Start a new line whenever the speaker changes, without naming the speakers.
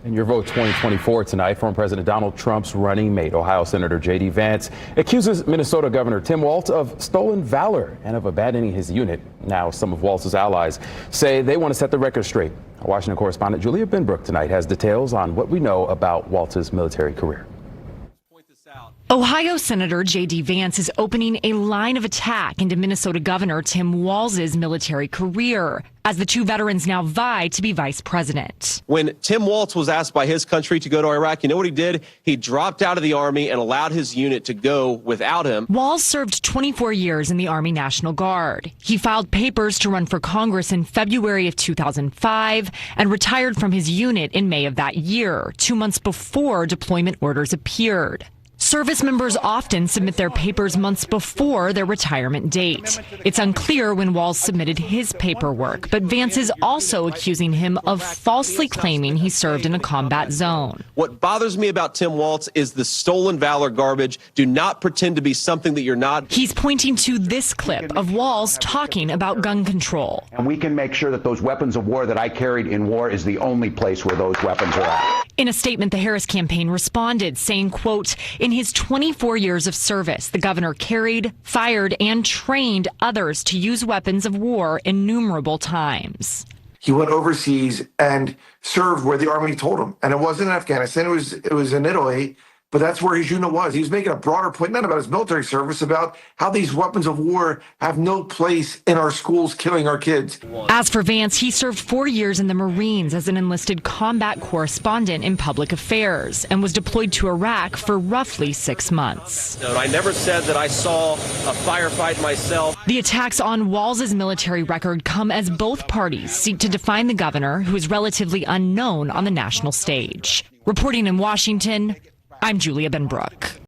In your vote 2024 tonight, former President Donald Trump's running mate, Ohio Senator JD Vance, accuses Minnesota Governor Tim Walz of stolen valor and of abandoning his unit. Now, some of Walz's allies say they want to set the record straight. Our Washington correspondent Julia Benbrook tonight has details on what we know about Walz's military career.
Ohio Senator JD Vance is opening a line of attack into Minnesota Governor Tim Walz's military career as the two veterans now vie to be vice president.
When Tim Walz was asked by his country to go to Iraq, you know what he did? He dropped out of the Army and allowed his unit to go without him.
Walz served 24 years in the Army National Guard. He filed papers to run for Congress in February of 2005 and retired from his unit in May of that year, 2 months before deployment orders appeared. Service members often submit their papers months before their retirement date. It's unclear when Walz submitted his paperwork, but Vance is also accusing him of falsely claiming he served in a combat zone.
What bothers me about Tim Walz is the stolen valor garbage. Do not pretend to be something that you're not.
He's pointing to this clip of Walz talking about gun control.
And we can make sure that those weapons of war that I carried in war is the only place where those weapons are at.
In a statement, the Harris campaign responded, saying, quote, in his 24 years of service, the governor carried, fired, and trained others to use weapons of war innumerable times.
He went overseas and served where the Army told him. And it wasn't in Afghanistan, it was in Italy. But that's where his unit was. He was making a broader point, not about his military service, about how these weapons of war have no place in our schools, killing our kids.
As for Vance, he served 4 years in the Marines as an enlisted combat correspondent in public affairs and was deployed to Iraq for roughly 6 months.
I never said that I saw a firefight myself.
The attacks on Walz's military record come as both parties seek to define the governor, who is relatively unknown on the national stage. Reporting in Washington, I'm Julia Benbrook.